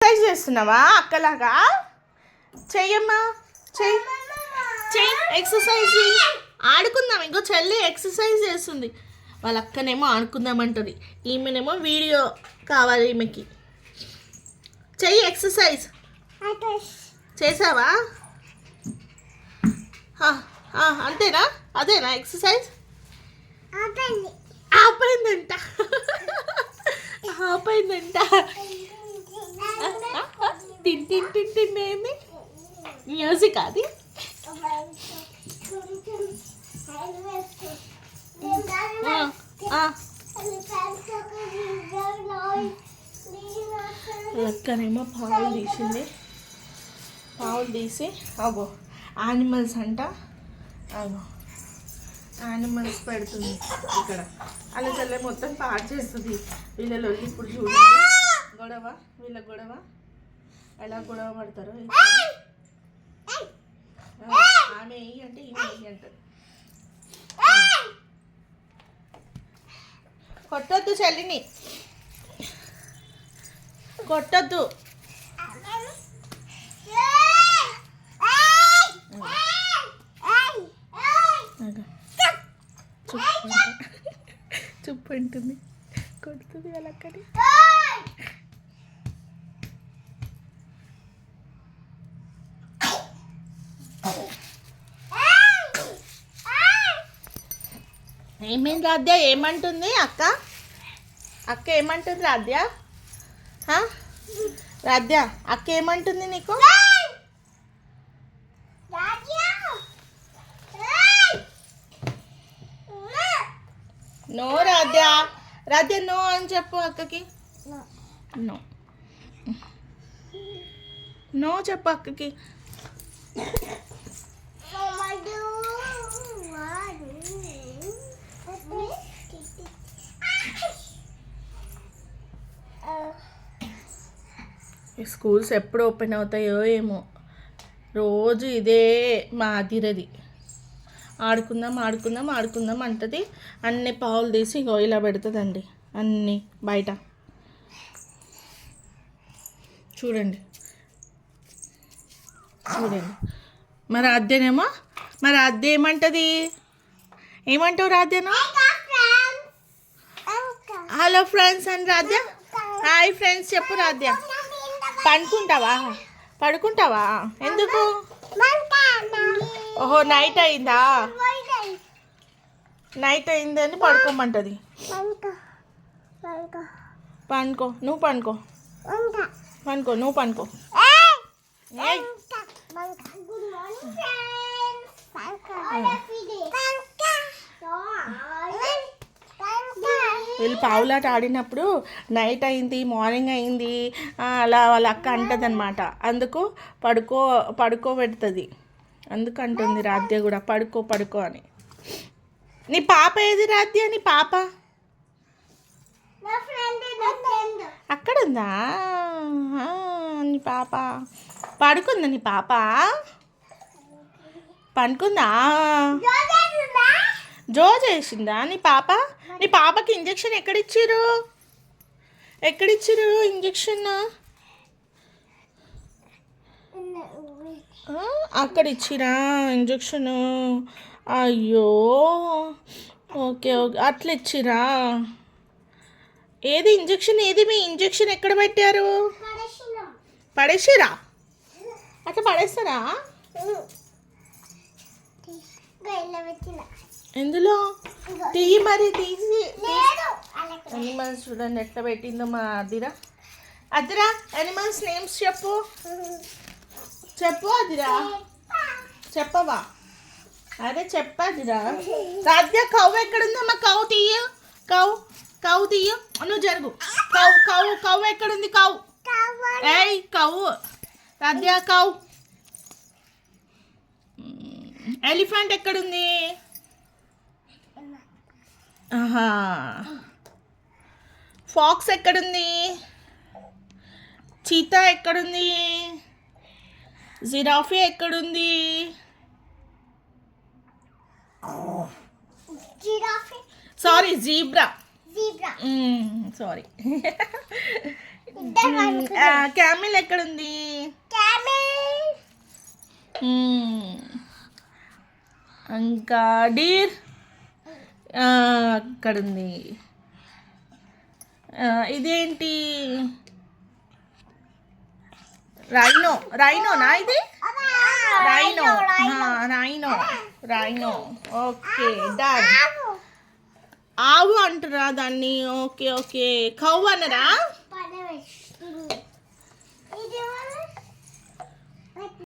Exercise చేస్తున్నావా అక్కలాగా? చెయ్యమ్మా, చెయ్యి చెయ్యి, ఎక్సర్సైజ్ ఆడుకుందాం. ఇంకో చెల్లి ఎక్సర్సైజ్ చేస్తుంది, వాళ్ళ అక్కనేమో ఆడుకుందామంటుంది, ఈమెనేమో వీడియో కావాలి ఈమెకి. చెయ్యి ఎక్సర్సైజ్. చేసావా? అంతేనా? అదేనా ఎక్సర్సైజ్? ఆపైందంట ఆపైందంట. టిన్ టిన్ టిన్ టిన్ ఏంది మ్యూజిక్ అది? లక్కనేమో పావులు తీసింది, పావులు తీసి అగో యానిమల్స్ అంట, అగో యానిమల్స్ పెడుతుంది ఇక్కడ. అలా చల్లే మొత్తం పాడు చేస్తుంది వీళ్ళలో. ఇప్పుడు చూడండి గొడవ, వీళ్ళ గొడవ ఎలా గొడవ పడతారో. ఆమె వెయ్యి అంటే ఈమె వెయ్యి అంటారు. కొట్టొద్దు చల్లిని, కొట్టొద్దు. చుప్పు ఉంటుంది, కొడుతుంది వాళ్ళక్కడి. ఏమేంటి రాధ్య, ఏమంటుంది అక్క? అక్క ఏమంటుంది రాధ్య? రాధ్య అక్క ఏమంటుంది నీకు? నో రాధ్య, రాధ్య నో అని చెప్పు అక్కకి. నో నో చెప్పు అక్కకి. స్కూల్స్ ఎప్పుడు ఓపెన్ అవుతాయో ఏమో, రోజు ఇదే మా అదిరది. ఆడుకుందాం ఆడుకుందాం ఆడుకుందాం అంటది, అన్ని పావులు తీసి ఇలా పెడుతుందండి అన్నీ బయట. చూడండి చూడండి. మరి అద్దెనేమో, మరి అద్దె ఏమంటుంది? ఏమంటావు రాధ్యను? హలో ఫ్రెండ్స్ అని రాధ్య, హాయ్ ఫ్రెండ్స్ చెప్పు రాధ్య. పడుకుంటావా? పడుకుంటావా? ఎందుకు? ఓహో నైట్ అయిందా? నైట్ అయిందని పడుకోమంటుంది. పండుకో, నువ్వు పండుకో, పండుకో, నువ్వు పండుకో. వీళ్ళు పావులాట ఆడినప్పుడు నైట్ అయింది, మార్నింగ్ అయింది అలా వాళ్ళ అక్క అంటుంది అనమాట. అందుకు పడుకోబెడుతుంది, అందుకు అంటుంది రాధ్య కూడా పడుకో పడుకో అని. నీ పాప ఏది రాధ్య? నీ పాప అక్కడ ఉందా? నీ పాప పడుకుందా? నీ పాప పండుకుందా? జో చేసిందా నీ పాప? నీ పాపకి ఇంజెక్షన్ ఎక్కడిచ్చారు? ఎక్కడిచ్చారు ఇంజెక్షన్? అక్కడ ఇచ్చిరా ఇంజెక్షను? అయ్యో ఓకే ఓకే, అట్లా ఇచ్చిరా. ఏది ఇంజెక్షన్? ఏది మీ ఇంజెక్షన్ ఎక్కడ పెట్టారు? పడేసిరా? అట్లా పడేస్తారా? ఎందులో తీయి మరి, తీసి. యానిమల్స్ చూడండి ఎట్లా పెట్టిందో మా అదిరా. అదిరా యానిమల్స్ నేమ్స్ చెప్పు, చెప్పు అదిరా, చెప్పవా? అరే చెప్పదిరా. రాధ్య కవ్వు ఎక్కడుందమ్మా? కవ్వు తీయ, కవ్వు కవ్వు తీయ, నువ్వు జరుగు. కవ్వు కవ్వు కవ్వు ఎక్కడుంది? కవ్వు, ఏయ్ కవ్వు రాధ్య, కవ్వు. ఎలిఫెంట్ ఎక్కడుంది? ఆహా. ఫాక్స్ ఎక్కడుంది? చీతా ఎక్కడుంది? జిరాఫీ ఎక్కడుంది? Sorry zebra. సారీ క్యామిల్ ఎక్కడుంది? ఇంకా డీర్ అక్కడుంది. ఇదేంటి? రైనోనా ఇది? రైనో. Okay done. ఆవు అంటారా దాన్ని? ఓకే. కౌ అనరా?